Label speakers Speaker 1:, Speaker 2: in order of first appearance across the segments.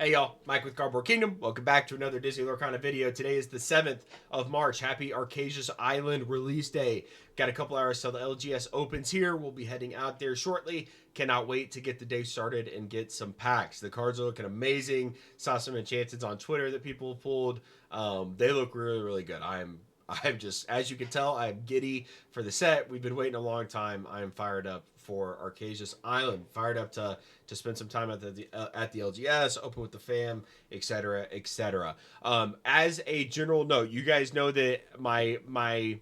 Speaker 1: Hey y'all, Mike with Cardboard Kingdom. Welcome back to another Disney Lorcana video. Today is the 7th of March. Happy Arcasia Island release day. Got a couple hours till the LGS opens here. We'll be heading out there shortly. Cannot wait to get the day started and get some packs. The cards are looking amazing. Saw some enchanteds on Twitter that people pulled. They look really, really good. I'm just, as you can tell, I'm giddy for the set. We've been waiting a long time. I am fired up for Arcasia Island. Fired up to spend some time at the LGS, open with the fam, etc., etc. As a general note, you guys know that my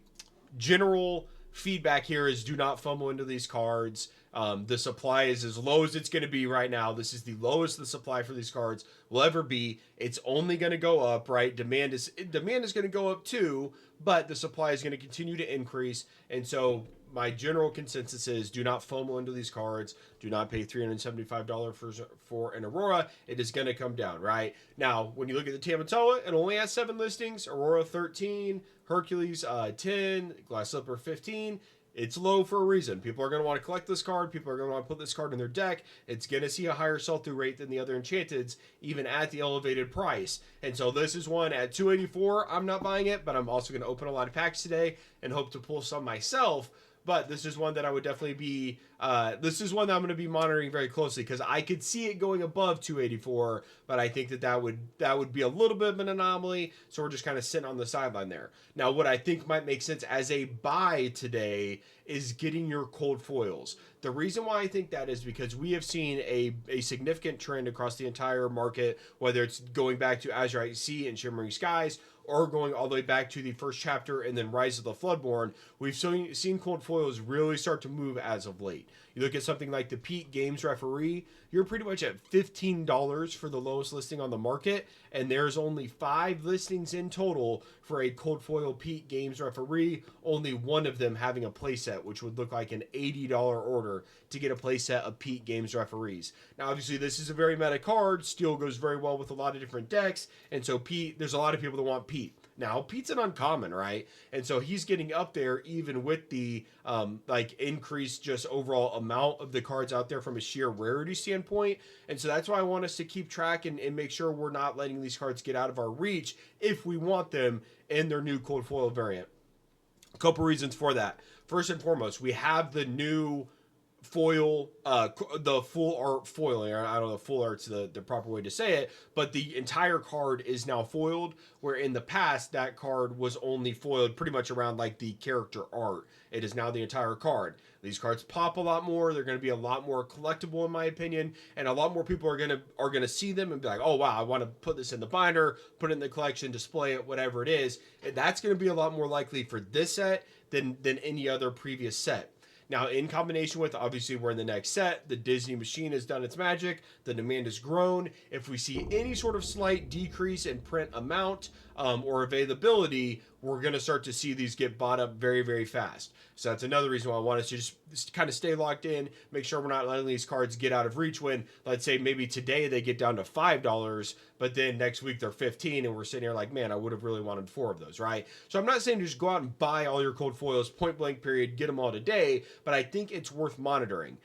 Speaker 1: general feedback here is do not fumble into these cards. The supply is as low as it's going to be right now. This is the lowest the supply for these cards will ever be. It's only going to go up, right? Demand is going to go up too, but the supply is going to continue to increase. And so my general consensus is do not FOMO into these cards. Do not pay $375 for an Aurora. It is going to come down, right? Now, when you look at the Tamatoa, it only has 7 listings. Aurora 13, Hercules 10, Glass Slipper 15. It's low for a reason. People are going to want to collect this card. People are going to want to put this card in their deck. It's going to see a higher sell-through rate than the other enchanteds, even at the elevated price. And so this is one at 284. I'm not buying it, but I'm also going to open a lot of packs today and hope to pull some myself. But this is one that I would definitely be. This is one that I'm going to be monitoring very closely because I could see it going above 284, but I think that would be a little bit of an anomaly. So we're just kind of sitting on the sideline there. Now, what I think might make sense as a buy today is getting your cold foils. The reason why I think that is because we have seen a significant trend across the entire market, whether it's going back to Azure Sea and Shimmering Skies, or going all the way back to the first chapter and then Rise of the Floodborn. We've seen cold foils really start to move as of late. You look at something like the Pete Games Referee, you're pretty much at $15 for the lowest listing on the market, and there's only 5 listings in total for a cold foil Pete Games Referee, only one of them having a playset, which would look like an $80 order to get a playset of Pete Games Referees. Now, obviously, this is a very meta card. Steel goes very well with a lot of different decks, and so Pete, there's a lot of people that want Pete. Now, Pete's an uncommon, right? And so he's getting up there even with the increased just overall amount of the cards out there from a sheer rarity standpoint. And so that's why I want us to keep track and make sure we're not letting these cards get out of our reach if we want them in their new cold foil variant. A couple reasons for that. First and foremost, we have the new foil, the full art foiling. I don't know if full art's the proper way to say it, but the entire card is now foiled, where in the past that card was only foiled pretty much around like the character art. It is now the entire card. These cards pop a lot more. They're going to be a lot more collectible, in my opinion, and a lot more people are gonna see them and be like, "Oh wow, I want to put this in the binder, put it in the collection, display it, whatever it is." And that's going to be a lot more likely for this set than any other previous set. Now, in combination with, obviously, we're in the next set, the Disney machine has done its magic, the demand has grown. If we see any sort of slight decrease in print amount or availability, we're going to start to see these get bought up very, very fast. So that's another reason why I want us to just kind of stay locked in, make sure we're not letting these cards get out of reach when, let's say, maybe today they get down to $5, but then next week they're 15 and we're sitting here like, man, I would have really wanted 4 of those, right? So I'm not saying just go out and buy all your cold foils, point blank period, get them all today, but I think it's worth monitoring.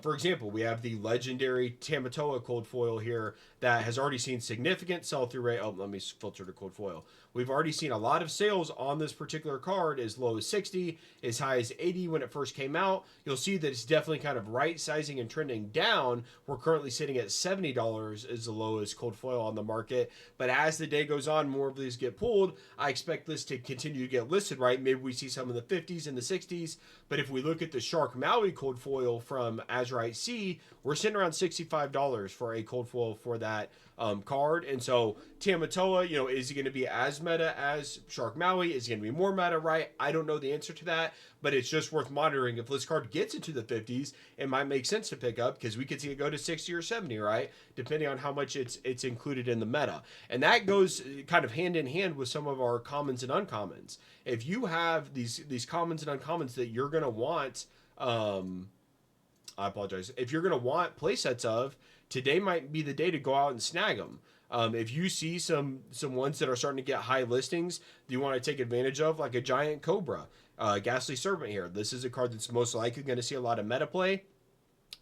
Speaker 1: For example, we have the legendary Tamatoa cold foil here that has already seen significant sell-through rate. Oh, let me filter to cold foil. We've already seen a lot of sales on this particular card, as low as 60, as high as 80 when it first came out. You'll see that it's definitely kind of right-sizing and trending down. We're currently sitting at $70 as the lowest cold foil on the market. But as the day goes on, more of these get pulled. I expect this to continue to get listed, right? Maybe we see some in the 50s and the 60s. But if we look at the Shark Maui cold foil from Azure Sea, we're sitting around $65 for a cold foil for that card. And so Tamatoa, is he going to be as meta as Shark Maui? Is he going to be more meta, right? I don't know the answer to that, but it's just worth monitoring. If this card gets into the 50s, it might make sense to pick up because we could see it go to 60 or 70, right? Depending on how much it's included in the meta. And that goes kind of hand in hand with some of our commons and uncommons. If you have these commons and uncommons that you're going to want, I apologize. If you're going to want playsets of, today might be the day to go out and snag them. If you see some ones that are starting to get high listings that you want to take advantage of, like a Giant Cobra, Ghastly Servant here. This is a card that's most likely going to see a lot of meta play.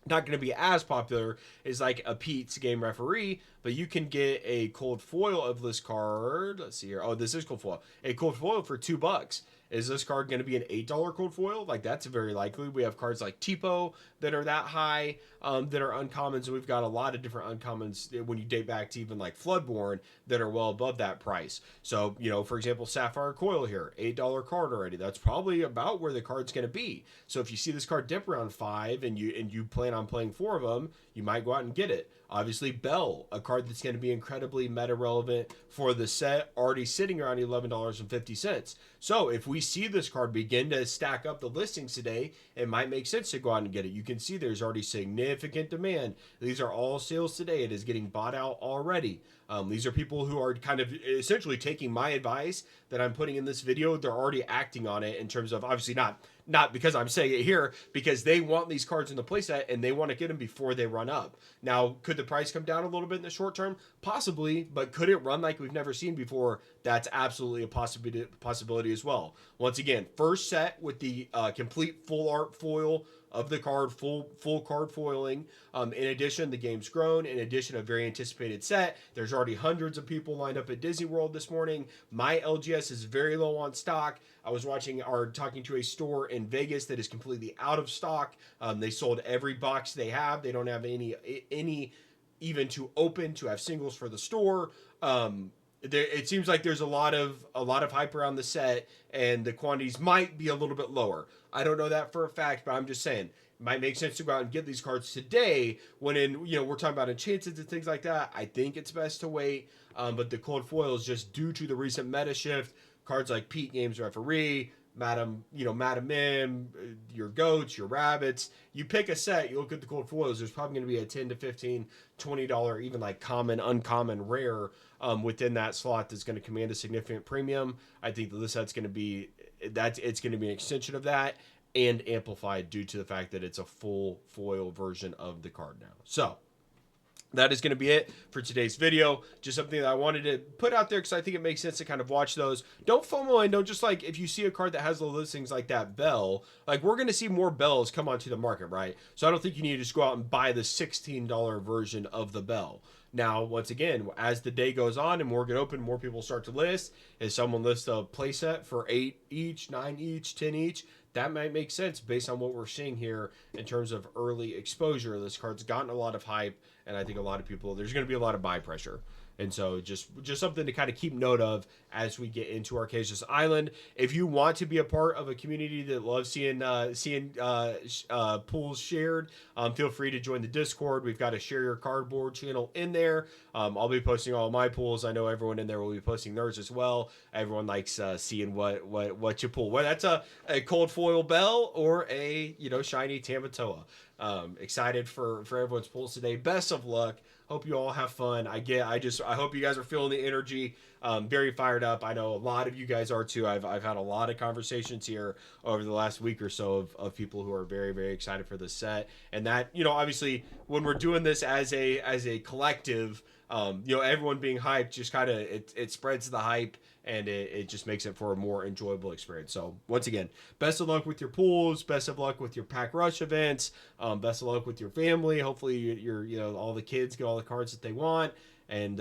Speaker 1: not going to be as popular as like a Pete's Game Referee, but you can get a cold foil of this card. Let's see here. Oh, this is cold foil. A cold foil for $2. Is this card going to be an $8 cold foil? Like, that's very likely. We have cards like Tipo that are that high, that are uncommons, and we've got a lot of different uncommons when you date back to even like Floodborn that are well above that price. So, you know, for example, Sapphire Coil here, $8 card already. That's probably about where the card's going to be. So if you see this card dip around 5 and you plan on playing 4 of them, you might go out and get it. Obviously, Bell, a card that's going to be incredibly meta relevant for the set, already sitting around $11.50. So if we see this card begin to stack up the listings today, it might make sense to go out and get it. You can see there's already significant demand. These are all sales today. It is getting bought out already. These are people who are kind of essentially taking my advice that I'm putting in this video. They're already acting on it in terms of, obviously not because I'm saying it here, because they want these cards in the playset and they want to get them before they run up. Now, could the price come down a little bit in the short term? Possibly, but could it run like we've never seen before? That's absolutely a possibility as well. Once again, first set with the complete full art foil of the card, full card foiling. In addition, the game's grown. In addition, a very anticipated set. There's already hundreds of people lined up at Disney World this morning. My LGS is very low on stock. I was talking to a store in Vegas that is completely out of stock. They sold every box they have. They don't have any even to open to have singles for the store. It seems like there's a lot of hype around the set, and the quantities might be a little bit lower. I don't know that for a fact, but I'm just saying it might make sense to go out and get these cards today. When we're talking about enchanted and things like that. I think it's best to wait. But the cold foil is just due to the recent meta shift. Cards like Pete Games Referee, Madam Mim, your goats, your rabbits. You pick a set, you look at the cold foils, there's probably going to be a $10 to $15, $20, even like common, uncommon, rare within that slot that's going to command a significant premium. I think that this set's going to be, it's going to be an extension of that and amplified due to the fact that it's a full foil version of the card now. So that is going to be it for today's video. Just something that I wanted to put out there because I think it makes sense to kind of watch those. Don't FOMO and don't just like, if you see a card that has the listings like that Bell, like we're going to see more Bells come onto the market, right? So I don't think you need to just go out and buy the $16 version of the Bell. Now, once again, as the day goes on and more get open, more people start to list. If someone lists a playset for 8 each, 9 each, 10 each, that might make sense based on what we're seeing here in terms of early exposure. This card's gotten a lot of hype, and I think a lot of people, there's going to be a lot of buy pressure. And so just something to kind of keep note of as we get into Arcasia Island. If you want to be a part of a community that loves seeing pools shared, feel free to join the Discord. We've got a Share Your Cardboard channel in there. I'll be posting all my pools. I know everyone in there will be posting theirs as well. Everyone likes seeing what you pull, whether that's a cold foil Bell or a shiny Tamatoa. Excited for everyone's pulls today. Best of luck. Hope you all have fun. I hope you guys are feeling the energy. Very fired up. I know a lot of you guys are too. I've had a lot of conversations here over the last week or so of people who are very, very excited for this set. And that, obviously when we're doing this as a collective, everyone being hyped just kind of, it spreads the hype and it just makes it for a more enjoyable experience. So once again, best of luck with your pools, best of luck with your pack rush events, best of luck with your family. Hopefully you're all the kids get all the cards that they want. And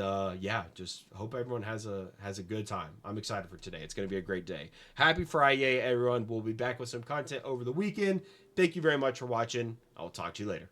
Speaker 1: just hope everyone has a good time. I'm excited for today. It's going to be a great day. Happy Friyay, everyone. We'll be back with some content over the weekend. Thank you very much for watching. I'll talk to you later.